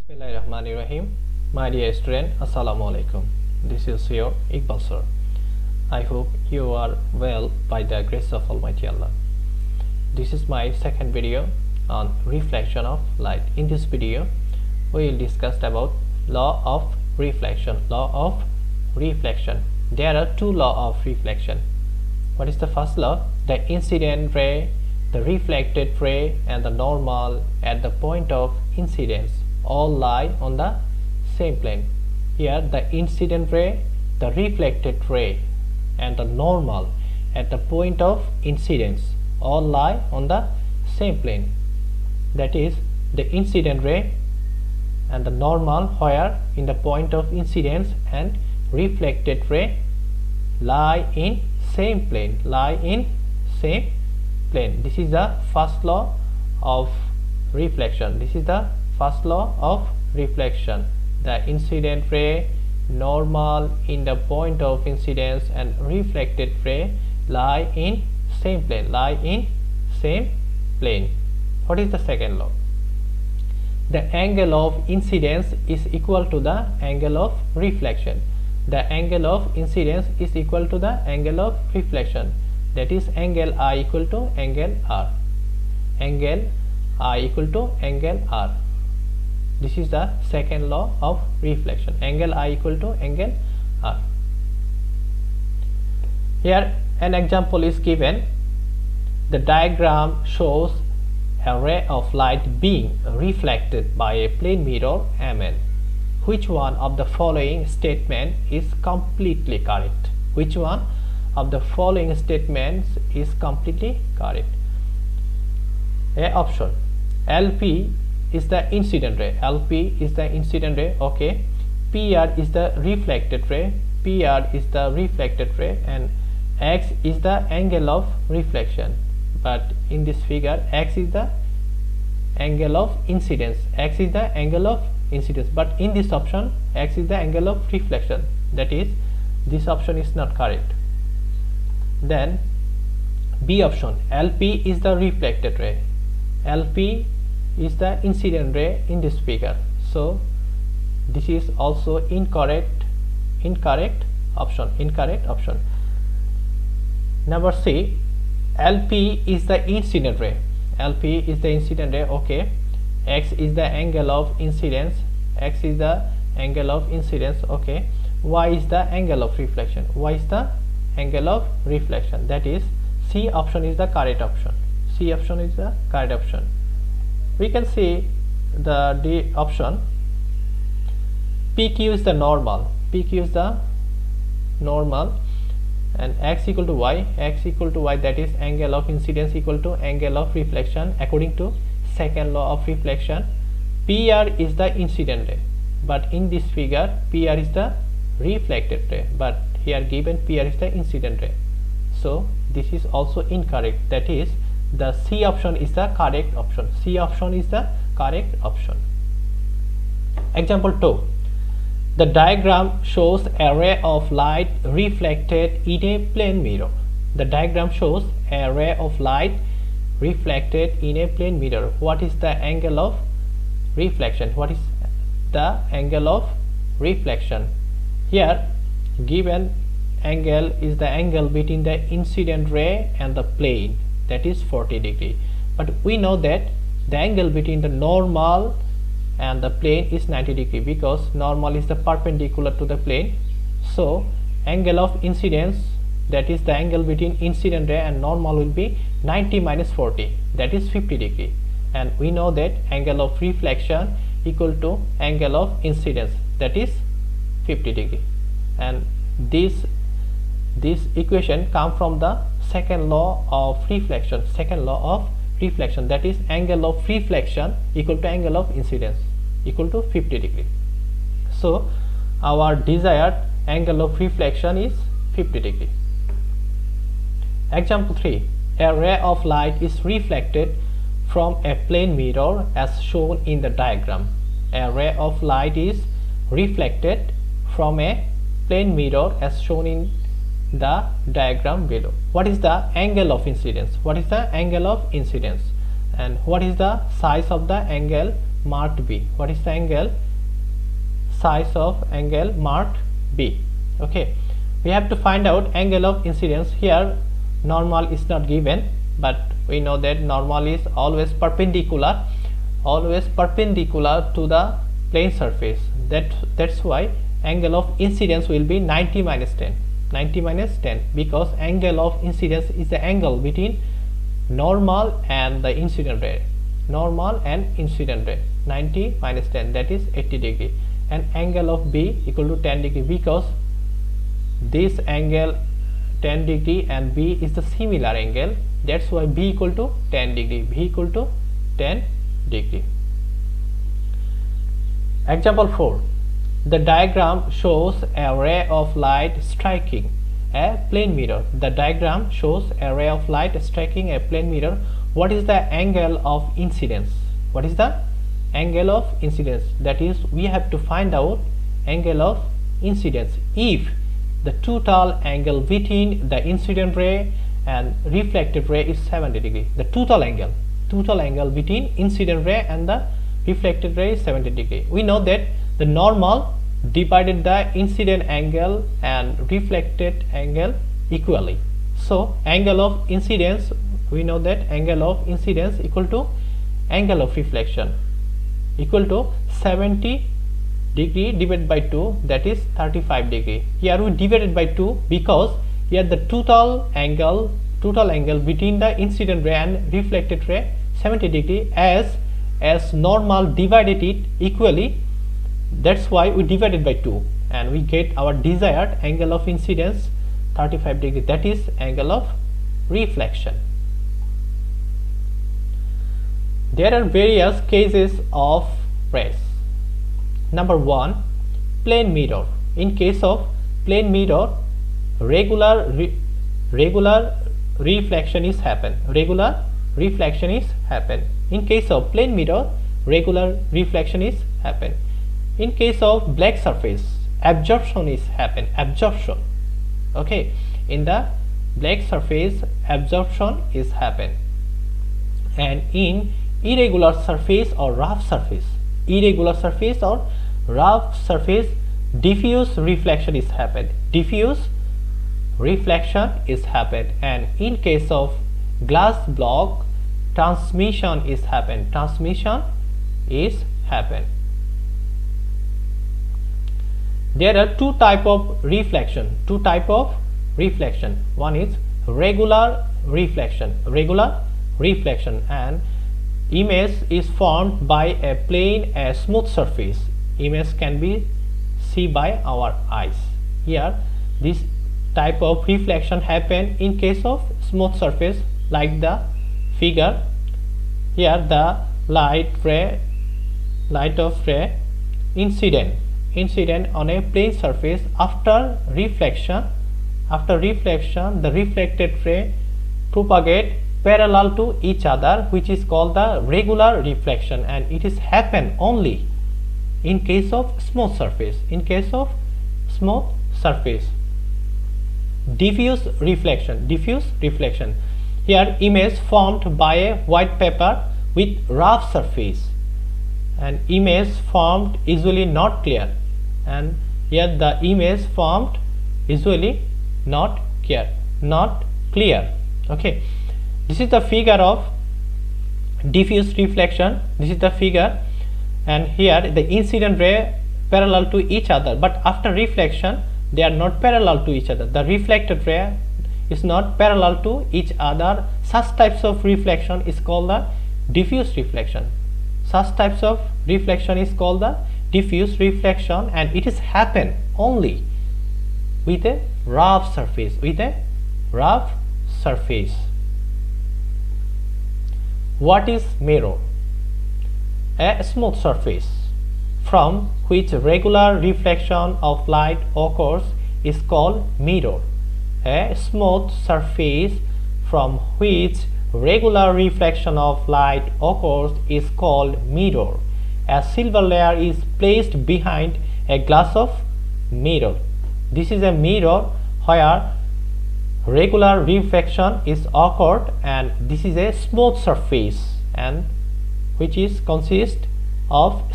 Bismillahirrahmanirrahim. My dear student, Assalamu alaikum. This is your Iqbal sir. I hope you are well by the grace of Almighty Allah. This is my second video on reflection of light. In this video, we will discuss about law of reflection. Law of reflection. There are two laws of reflection. What is the first law? The incident ray, the reflected ray, and the normal at the point of incidence all lie on the same plane. Here the incident ray, the reflected ray, and the normal at the point of incidence all lie on the same plane. That is, the incident ray and the normal where in the point of incidence and reflected ray lie in same plane. This is the first law of reflection. The incident ray, normal in the point of incidence, and reflected ray lie in same plane. What is the second law? The angle of incidence is equal to the angle of reflection. The angle of incidence is equal to the angle of reflection. That is, angle I equal to angle R. This is the second law of reflection. Angle I equal to angle R. Here an example is given. The diagram shows a ray of light being reflected by a plane mirror MN. Which one of the following statement is completely correct? Which one of the following statements is completely correct? A option. LP is the incident ray. Okay. PR is the reflected ray. And X is the angle of reflection. But in this figure, X is the angle of incidence. But in this option, X is the angle of reflection. That is, this option is not correct. Then B option. LP is the reflected ray. LP is the incident ray in this figure. So this is also incorrect option. Number C. LP is the incident ray. Okay. X is the angle of incidence. Okay. Y is the angle of reflection. That is, C option is the correct option. We can see the D option. PQ is the normal. And X equal to Y. That is, angle of incidence equal to angle of reflection according to second law of reflection. PR is the incident ray, but in this figure PR is the reflected ray, but here given PR is the incident ray. So this is also incorrect. That is, the C option is the correct option. Example 2. The diagram shows a ray of light reflected in a plane mirror. What is the angle of reflection? Here given angle is the angle between the incident ray and the plane, that is 40 degree. But we know that the angle between the normal and the plane is 90 degree, because normal is the perpendicular to the plane. So angle of incidence, that is the angle between incident ray and normal, will be 90 minus 40, that is 50 degree. And we know that angle of reflection equal to angle of incidence, that is 50 degree. And this equation come from the second law of reflection. That is, angle of reflection equal to angle of incidence equal to 50 degree. So our desired angle of reflection is 50 degree. Example 3. A ray of light is reflected from a plane mirror as shown in the diagram. A ray of light is reflected from a plane mirror as shown in the diagram below. What is the angle of incidence? And what is the size of the angle marked B. What is the angle? Size of angle marked B. Okay, we have to find out angle of incidence. Here normal is not given, but we know that normal is always perpendicular to the plane surface. That's why angle of incidence will be 90 minus 10, because angle of incidence is the angle between normal and the incident ray. 90 minus 10, that is 80 degree, and angle of B equal to 10 degree, because this angle 10 degree and B is the similar angle. That's why B equal to 10 degree. Example 4. The diagram shows a ray of light striking a plane mirror. The diagram shows a ray of light striking a plane mirror. What is the angle of incidence? What is the angle of incidence? That is, we have to find out angle of incidence if the total angle between the incident ray and reflected ray is 70 degree. The total angle between incident ray and the reflected ray is 70 degree. We know that the normal divided the incident angle and reflected angle equally. So angle of incidence, we know that angle of incidence equal to angle of reflection equal to 70 degree divided by 2, that is 35 degree. Here we divided by 2 because here the total angle between the incident ray and reflected ray 70 degree, as normal divided it equally. That's why we divided by 2 and we get our desired angle of incidence 35 degree, that is angle of reflection. There are various cases of rays. Number 1, plane mirror. In case of plane mirror, regular reflection is happen. In case of plane mirror, regular reflection is happen. In case of black surface, absorption is happen. Okay, in the black surface, absorption is happen. And in irregular surface or rough surface, diffuse reflection is happen. And in case of glass block, transmission is happen. There are two type of reflection. One is regular reflection, and image is formed by a plane, a smooth surface. Image can be seen by our eyes. Here this type of reflection happen in case of smooth surface, like the figure. Here the light of ray incident on a plane surface. After reflection, the reflected ray propagate parallel to each other, which is called the regular reflection, and it is happen only in case of smooth surface. Diffuse reflection. Here image formed by a white paper with rough surface, and image formed usually not clear, and here the image formed usually not clear. Okay, this is the figure of diffuse reflection. And here the incident ray parallel to each other, but after reflection they are not parallel to each other. The reflected ray is not parallel to each other. Such types of reflection is called the diffuse reflection. And it is happen only with a rough surface. What is mirror? A smooth surface from which regular reflection of light occurs is called mirror. A smooth surface from which regular reflection of light occurs is called mirror. A silver layer is placed behind a glass of mirror. This is a mirror where regular reflection is occurred, and this is a smooth surface and which is consist of